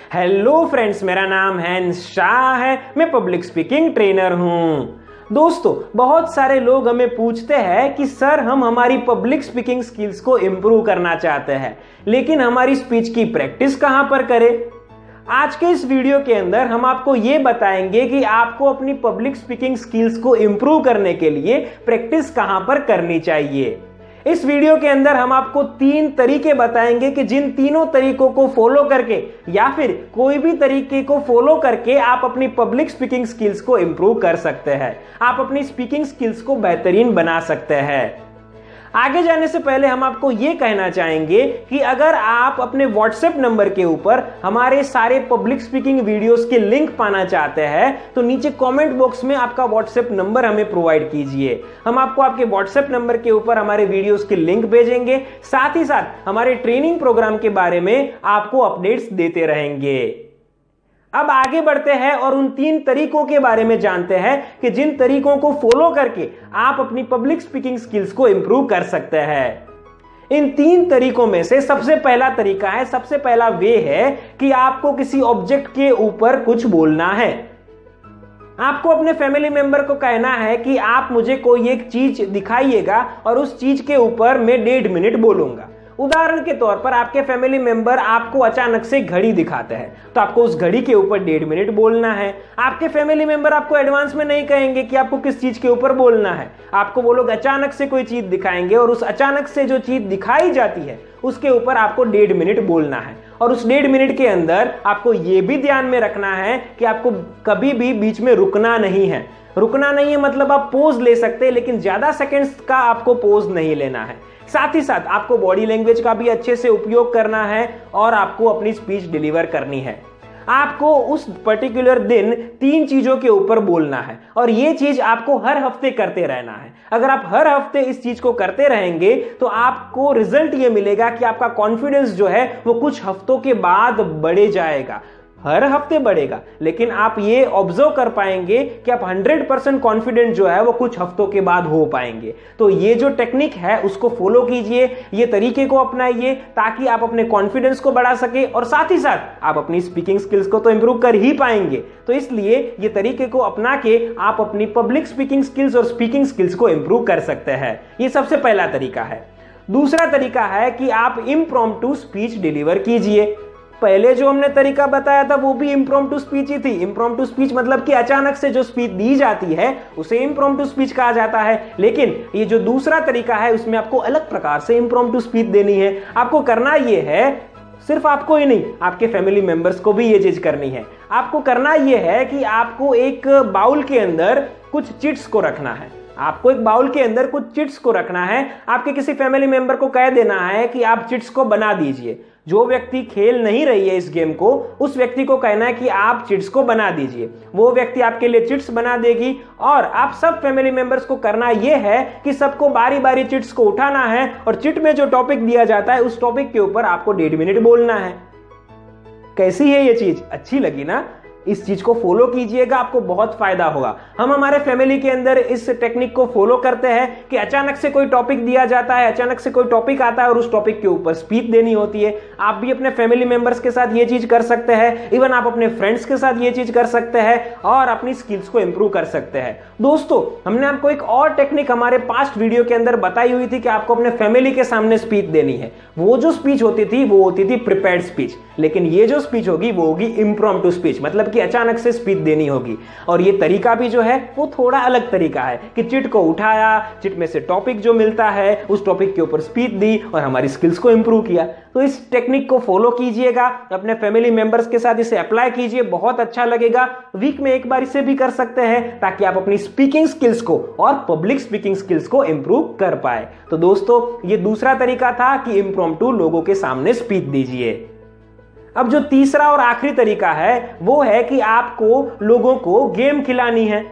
Hello friends, मेरा नाम है शाह है। मैं पब्लिक स्पीकिंग ट्रेनर हूं। दोस्तों, बहुत सारे लोग हमें पूछते हैं कि सर हम हमारी पब्लिक स्पीकिंग स्किल्स को इम्प्रूव करना चाहते हैं, लेकिन हमारी स्पीच की प्रैक्टिस कहां पर करें। आज के इस वीडियो के अंदर हम आपको ये बताएंगे कि आपको अपनी पब्लिक स्पीकिंग स्किल्स को इम्प्रूव करने के लिए प्रैक्टिस कहां पर करनी चाहिए। इस वीडियो के अंदर हम आपको 3 तरीके बताएंगे कि जिन तीनों तरीकों को फॉलो करके या फिर कोई भी तरीके को फॉलो करके आप अपनी पब्लिक स्पीकिंग स्किल्स को इंप्रूव कर सकते हैं, आप अपनी स्पीकिंग स्किल्स को बेहतरीन बना सकते हैं। आगे जाने से पहले हम आपको यह कहना चाहेंगे कि अगर आप अपने व्हाट्सएप नंबर के ऊपर हमारे सारे पब्लिक स्पीकिंग वीडियोस के लिंक पाना चाहते हैं तो नीचे कमेंट बॉक्स में आपका व्हाट्सएप नंबर हमें प्रोवाइड कीजिए। हम आपको आपके व्हाट्सएप नंबर के ऊपर हमारे वीडियोस के लिंक भेजेंगे, साथ ही साथ हमारे ट्रेनिंग प्रोग्राम के बारे में आपको अपडेट्स देते रहेंगे। अब आगे बढ़ते हैं और उन 3 तरीकों के बारे में जानते हैं कि जिन तरीकों को फॉलो करके आप अपनी पब्लिक स्पीकिंग स्किल्स को इंप्रूव कर सकते हैं। इन 3 तरीकों में से सबसे पहला तरीका है, सबसे पहला वे है कि आपको किसी ऑब्जेक्ट के ऊपर कुछ बोलना है। आपको अपने फैमिली मेंबर को कहना है कि आप मुझे कोई एक चीज दिखाइएगा और उस चीज के ऊपर मैं 1.5 मिनट बोलूंगा। उदाहरण के तौर पर आपके फैमिली मेंबर आपको अचानक से घड़ी दिखाते हैं तो आपको उस घड़ी के ऊपर 1.5 मिनट बोलना है। आपके फैमिली मेंबर आपको एडवांस में नहीं कहेंगे कि आपको किस चीज के ऊपर बोलना है, आपको वो लोग अचानक से कोई चीज दिखाएंगे और उस अचानक से जो चीज दिखाई जाती है उसके ऊपर आपको 1.5 मिनट बोलना है। और उस 1.5 मिनट के अंदर आपको यह भी ध्यान में रखना है कि आपको कभी भी बीच में रुकना नहीं है। रुकना नहीं है मतलब आप पोज ले सकते हैं, लेकिन ज्यादा सेकेंड्स का आपको पोज नहीं लेना है। साथ ही साथ आपको बॉडी लैंग्वेज का भी अच्छे से उपयोग करना है और आपको अपनी स्पीच डिलीवर करनी है। आपको उस पर्टिकुलर दिन 3 चीजों के ऊपर बोलना है और ये चीज आपको हर हफ्ते करते रहना है। अगर आप हर हफ्ते इस चीज को करते रहेंगे तो आपको रिजल्ट ये मिलेगा कि आपका कॉन्फिडेंस जो है वो कुछ हफ्तों के बाद बढ़े जाएगा, हर हफ्ते बढ़ेगा, लेकिन आप ये ऑब्जर्व कर पाएंगे कि आप 100% कॉन्फिडेंट जो है वो कुछ हफ्तों के बाद हो पाएंगे। तो ये जो टेक्निक है उसको फॉलो कीजिए, ये तरीके को अपनाइए ताकि आप अपने कॉन्फिडेंस को बढ़ा सके और साथ ही साथ आप अपनी स्पीकिंग स्किल्स को तो इंप्रूव कर ही पाएंगे। तो इसलिए ये तरीके को अपना के आप अपनी पब्लिक स्पीकिंग स्किल्स और स्पीकिंग स्किल्स को इंप्रूव कर सकते हैं। ये सबसे पहला तरीका है। दूसरा तरीका है कि आप इम्प्रॉम्प्टू स्पीच डिलीवर कीजिए। पहले जो हमने तरीका बताया था वो भी इम्प्रॉम्प्टू स्पीच ही थी। इम्प्रॉम्प्टू स्पीच मतलब कि अचानक से जो स्पीच दी जाती है उसे इम्प्रॉम्प्टू स्पीच कहा जाता है, लेकिन ये जो दूसरा तरीका है उसमें आपको अलग प्रकार से इम्प्रॉम्प्टू स्पीच देनी है। आपको करना ये है, सिर्फ आपको ही नहीं आपके फैमिली मेंबर्स को भी ये चीज करनी है। आपको करना ये है कि आपको एक बाउल के अंदर कुछ चिट्स को रखना है। आपको एक बाउल के अंदर कुछ चिट्स को रखना है। आपके किसी फैमिली मेंबर को कह देना है कि आप चिट्स को बना दीजिए। जो व्यक्ति खेल नहीं रही है इस गेम को, उस व्यक्ति को कहना है कि आप चिट्स को बना दीजिए। वो व्यक्ति आपके लिए चिट्स बना देगी और आप सब फैमिली मेंबर्स को करना यह है कि सबको बारी बारी चिट्स को उठाना है और चिट में जो टॉपिक दिया जाता है उस टॉपिक के ऊपर आपको 1.5 मिनट बोलना है। कैसी है ये चीज? अच्छी लगी ना? इस चीज को फॉलो कीजिएगा, आपको बहुत फायदा होगा। हम हमारे फैमिली के अंदर इस टेक्निक को फॉलो करते हैं कि अचानक से कोई टॉपिक दिया जाता है, अचानक से कोई टॉपिक आता है और उस टॉपिक के ऊपर स्पीच देनी होती है। आप भी अपने फैमिली मेंबर्स के साथ ये चीज कर सकते हैं, इवन आप अपने फ्रेंड्स के साथ ये चीज कर सकते हैं और अपनी स्किल्स को इंप्रूव कर सकते हैं। दोस्तों, हमने आपको एक और टेक्निक हमारे पास्ट वीडियो के अंदर बताई हुई थी कि आपको अपने फैमिली के सामने स्पीच देनी है। वो जो स्पीच होती थी वो होती थी प्रिपेयर्ड स्पीच, लेकिन ये जो स्पीच होगी वो होगी इम्प्रॉम्प्टू स्पीच, मतलब कि अचानक से स्पीच देनी होगी। और ये तरीका भी जो है वो थोड़ा अलग तरीका है कि चिट को उठाया, चिट में से टॉपिक जो मिलता है उस टॉपिक के ऊपर स्पीच दी और हमारी स्किल्स को इंप्रूव किया। तो इस टेक्निक को फॉलो कीजिएगा, अपने फैमिली मेंबर्स के साथ इसे अप्लाई कीजिए, बहुत अच्छा लगेगा। वीक में एक बार इसे भी कर सकते हैं ताकि आप अपनी स्पीकिंग स्किल्स को और पब्लिक स्पीकिंग स्किल्स को इंप्रूव कर पाए। तो दोस्तों, ये दूसरा तरीका था कि इम्प्रॉम्प्टू लोगों के सामने स्पीच दीजिए। अब जो तीसरा और आखिरी तरीका है वो है कि आपको लोगों को गेम खिलानी है।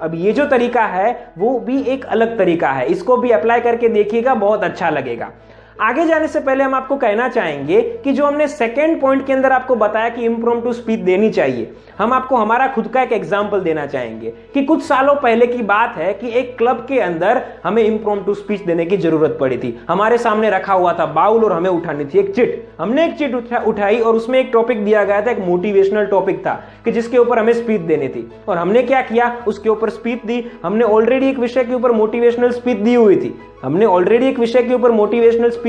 अब ये जो तरीका है वो भी एक अलग तरीका है, इसको भी अप्लाई करके देखिएगा, बहुत अच्छा लगेगा। आगे जाने से पहले हम आपको कहना चाहेंगे कि जो हमने सेकेंड पॉइंट के अंदर आपको बताया कि इम्प्रॉम्प्टू स्पीच देनी चाहिए, हम आपको हमारा खुद का एक एग्जाम्पल देना चाहेंगे कि कुछ सालों पहले की बात है कि एक क्लब के अंदर हमें इम्प्रॉम्प्टू स्पीच देने की जरूरत पड़ी थी। हमारे सामने रखा हुआ था बाउल और हमें उठानी थी एक चिट। हमने एक चिट उठाई और उसमें एक टॉपिक दिया गया था, एक मोटिवेशनल टॉपिक था कि जिसके ऊपर हमें स्पीच देनी थी। और हमने क्या किया, उसके ऊपर स्पीच दी। हमने ऑलरेडी एक विषय के ऊपर मोटिवेशनल स्पीच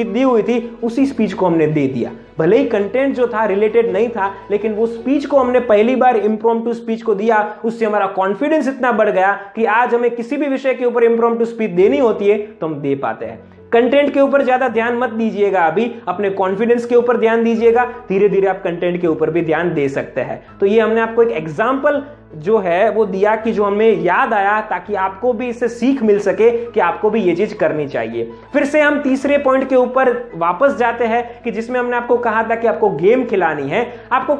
दी हुई थी, उसी स्पीच को हमने दे दिया। भले ही कंटेंट जो था रिलेटेड नहीं था, लेकिन वो स्पीच को हमने पहली बार इम्प्रॉम्प्टू स्पीच को दिया। उससे हमारा कॉन्फिडेंस इतना बढ़ गया कि आज हमें किसी भी विषय के ऊपर इम्प्रॉम्प्टू स्पीच देनी होती है तो हम दे पाते हैं। कंटेंट के ऊपर ज्यादा ध्यान मत दीजिएगा, अभी अपने कॉन्फिडेंस के ऊपर ध्यान दीजिएगा। धीरे धीरे आप कंटेंट के ऊपर भी ध्यान दे सकते हैं। तो ये हमने आपको एक एग्जांपल जो है वो दिया कि जो हमें याद आया, ताकि आपको भी इससे सीख मिल सके कि आपको भी ये चीज करनी चाहिए। फिर से हम तीसरे पॉइंट के ऊपर वापस जाते हैं कि जिसमें हमने आपको कहा था कि आपको गेम खिलानी है। आपको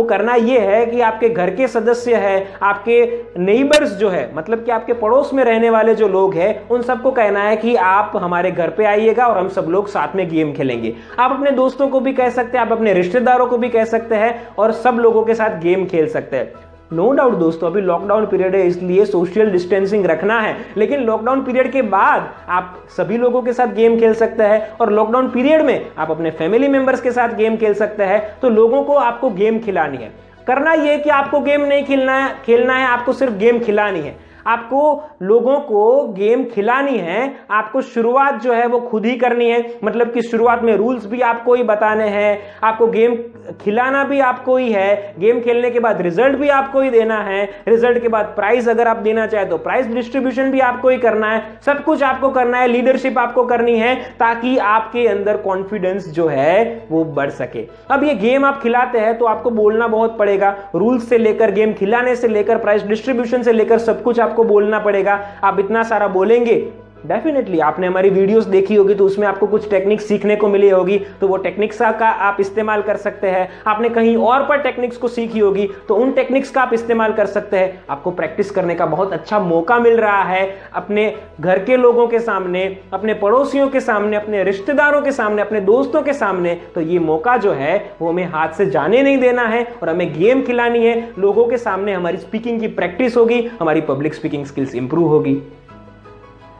करना यह है कि आपके घर के सदस्य है, आपके नेबर्स जो है, मतलब कि आपके पड़ोस में रहने वाले जो लोग हैं, उन सबको कहना है कि आप हमारे घर पे आइएगा और हम सब लोग साथ में गेम खेलेंगे। आप अपने दोस्तों को भी कह सकते हैं, आप अपने रिश्तेदारों को भी कह सकते हैं और सब लोगों के साथ गेम खेल सकते हैं। नो डाउट दोस्तों, अभी लॉकडाउन पीरियड है इसलिए सोशल डिस्टेंसिंग रखना है, लेकिन लॉकडाउन पीरियड के बाद आप सभी लोगों के साथ गेम खेल सकते हैं और लॉकडाउन पीरियड में आप अपने फैमिली मेंबर्स के साथ गेम खेल सकते हैं। तो लोगों को आपको गेम खिलानी है। करना यह कि आपको गेम नहीं खेलना है, आपको सिर्फ गेम खिलानी है। आपको लोगों को गेम खिलानी है, आपको शुरुआत जो है वो खुद ही करनी है। मतलब कि शुरुआत में रूल्स भी आपको ही बताने हैं, आपको गेम खिलाना भी आपको ही है, गेम खेलने के बाद रिजल्ट भी आपको ही देना है, रिजल्ट के बाद प्राइज अगर आप देना चाहे तो प्राइज डिस्ट्रीब्यूशन भी आपको ही करना है। सब कुछ आपको करना है, लीडरशिप आपको करनी है, ताकि आपके अंदर कॉन्फिडेंस जो है वो बढ़ सके। अब ये गेम आप खिलाते हैं तो आपको बोलना बहुत पड़ेगा, रूल्स से लेकर गेम खिलाने से लेकर प्राइज डिस्ट्रीब्यूशन से लेकर सब कुछ आपको बोलना पड़ेगा। आप इतना सारा बोलेंगे, डेफिनेटली आपने हमारी वीडियोस देखी होगी तो उसमें आपको कुछ टेक्निक्स सीखने को मिली होगी, तो वो टेक्निक्स का आप इस्तेमाल कर सकते हैं। आपने कहीं और पर टेक्निक्स को सीखी होगी तो उन टेक्निक्स का आप इस्तेमाल कर सकते हैं। आपको प्रैक्टिस करने का बहुत अच्छा मौका मिल रहा है, अपने घर के लोगों के सामने, अपने पड़ोसियों के सामने, अपने रिश्तेदारों के सामने, अपने दोस्तों के सामने। तो ये मौका जो है वो हमें हाथ से जाने नहीं देना है और हमें गेम खिलानी है। लोगों के सामने हमारी स्पीकिंग की प्रैक्टिस होगी, हमारी पब्लिक स्पीकिंग स्किल्स इंप्रूव होगी।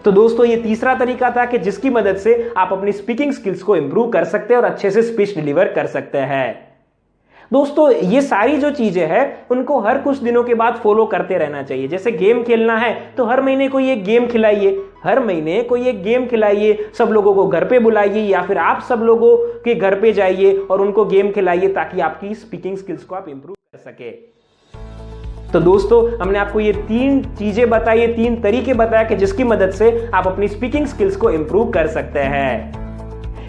तो दोस्तों ये तीसरा तरीका था कि जिसकी मदद से आप अपनी स्पीकिंग स्किल्स को इंप्रूव कर सकते हैं और अच्छे से स्पीच डिलीवर कर सकते हैं। दोस्तों ये सारी जो चीजें हैं उनको हर कुछ दिनों के बाद फॉलो करते रहना चाहिए। जैसे गेम खेलना है तो हर महीने कोई एक गेम खिलाइए, सब लोगों को घर पे बुलाइए या फिर आप सब लोगों के घर पे जाइए और उनको गेम खिलाइए, ताकि आपकी स्पीकिंग स्किल्स को आप इंप्रूव कर सके। तो दोस्तों हमने आपको ये 3 चीजें बताई, ये 3 तरीके बताया कि जिसकी मदद से आप अपनी स्पीकिंग स्किल्स को इंप्रूव कर सकते हैं।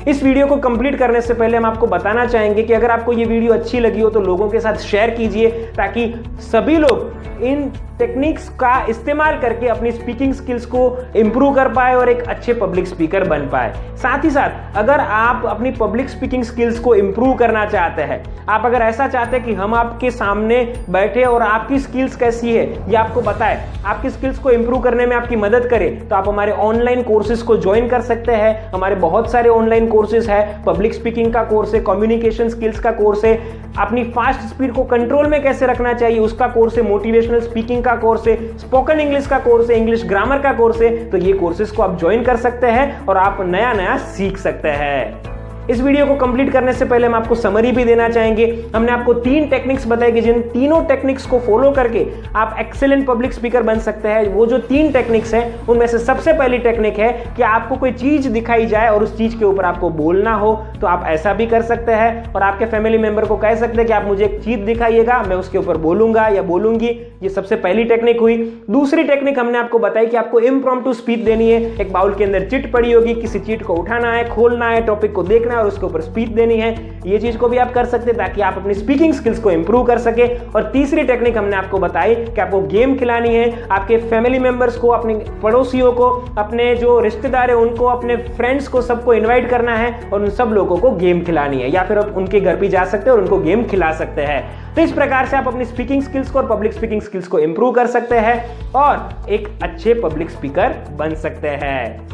इस वीडियो को कंप्लीट करने से पहले हम आपको बताना चाहेंगे कि अगर आपको ये वीडियो अच्छी लगी हो तो लोगों के साथ शेयर कीजिए, ताकि सभी लोग इन टेक्निक्स का इस्तेमाल करके अपनी स्पीकिंग स्किल्स को इंप्रूव कर पाए और एक अच्छे पब्लिक स्पीकर बन पाए। साथ ही साथ अगर आप अपनी पब्लिक स्पीकिंग स्किल्स को इंप्रूव करना चाहते हैं, आप अगर ऐसा चाहते हैं कि हम आपके सामने बैठे और आपकी स्किल्स कैसी है ये आपको बताएं, आपकी स्किल्स को इंप्रूव करने में आपकी मदद करें, तो आप हमारे ऑनलाइन कोर्सेज को ज्वाइन कर सकते हैं। हमारे बहुत सारे ऑनलाइन कोर्सेज है, पब्लिक स्पीकिंग का कोर्स है, कम्युनिकेशन स्किल्स का कोर्स है, अपनी फास्ट स्पीड को कंट्रोल में कैसे रखना चाहिए उसका कोर्स है, मोटिवेशनल स्पीकिंग का कोर्स है, स्पोकन इंग्लिश का कोर्स है, इंग्लिश ग्रामर का कोर्स है। तो ये कोर्सेज को आप ज्वाइन कर सकते हैं और आप नया नया सीख सकते हैं। इस वीडियो को कंप्लीट करने से पहले हम आपको समरी भी देना चाहेंगे। हमने आपको 3 टेक्निक्स बताई कि जिन तीनों टेक्निक्स को फॉलो करके आप एक्सीलेंट पब्लिक स्पीकर बन सकते हैं। वो जो 3 टेक्निक्स हैं उनमें से सबसे पहली टेक्निक है कि आपको कोई चीज दिखाई जाए और उस चीज के ऊपर आपको बोलना हो, तो आप ऐसा भी कर सकते हैं और आपके फैमिली मेंबर को कह सकते हैं कि आप मुझे एक चीज दिखाइएगा, मैं उसके ऊपर बोलूंगा या बोलूंगी। ये सबसे पहली टेक्निक हुई। दूसरी टेक्निक हमने आपको बताई कि आपको इम्प्रॉम्प्टू स्पीच देनी है। एक बाउल के अंदर चिट पड़ी होगी, किसी चीट को उठाना है, खोलना है, टॉपिक को देखना है और उसके ऊपर स्पीच देनी है। ये चीज को भी आप कर सकते हैं ताकि आप अपनी स्पीकिंग स्किल्स को इंप्रूव कर सके। और तीसरी टेक्निक हमने आपको बताई कि आपको गेम खिलानी है, आपके फैमिली मेंबर्स को, अपने पड़ोसियों को, अपने जो रिश्तेदार है उनको, अपने फ्रेंड्स को, सबको इन्वाइट करना है और उन सब लोगों को गेम खिलानी है, या फिर आप उनके घर भी जा सकते हैं और उनको गेम खिला सकते हैं। तो इस प्रकार से आप अपनी स्पीकिंग स्किल्स को और पब्लिक स्पीकिंग स्किल्स को इंप्रूव कर सकते हैं और एक अच्छे पब्लिक स्पीकर बन सकते हैं।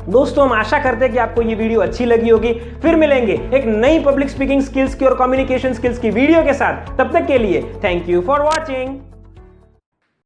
दोस्तों हम आशा करते हैं कि आपको ये वीडियो अच्छी लगी होगी। फिर मिलेंगे एक नई पब्लिक स्पीकिंग स्किल्स की और कम्युनिकेशन स्किल्स की वीडियो के साथ। तब तक के लिए थैंक यू फॉर वॉचिंग।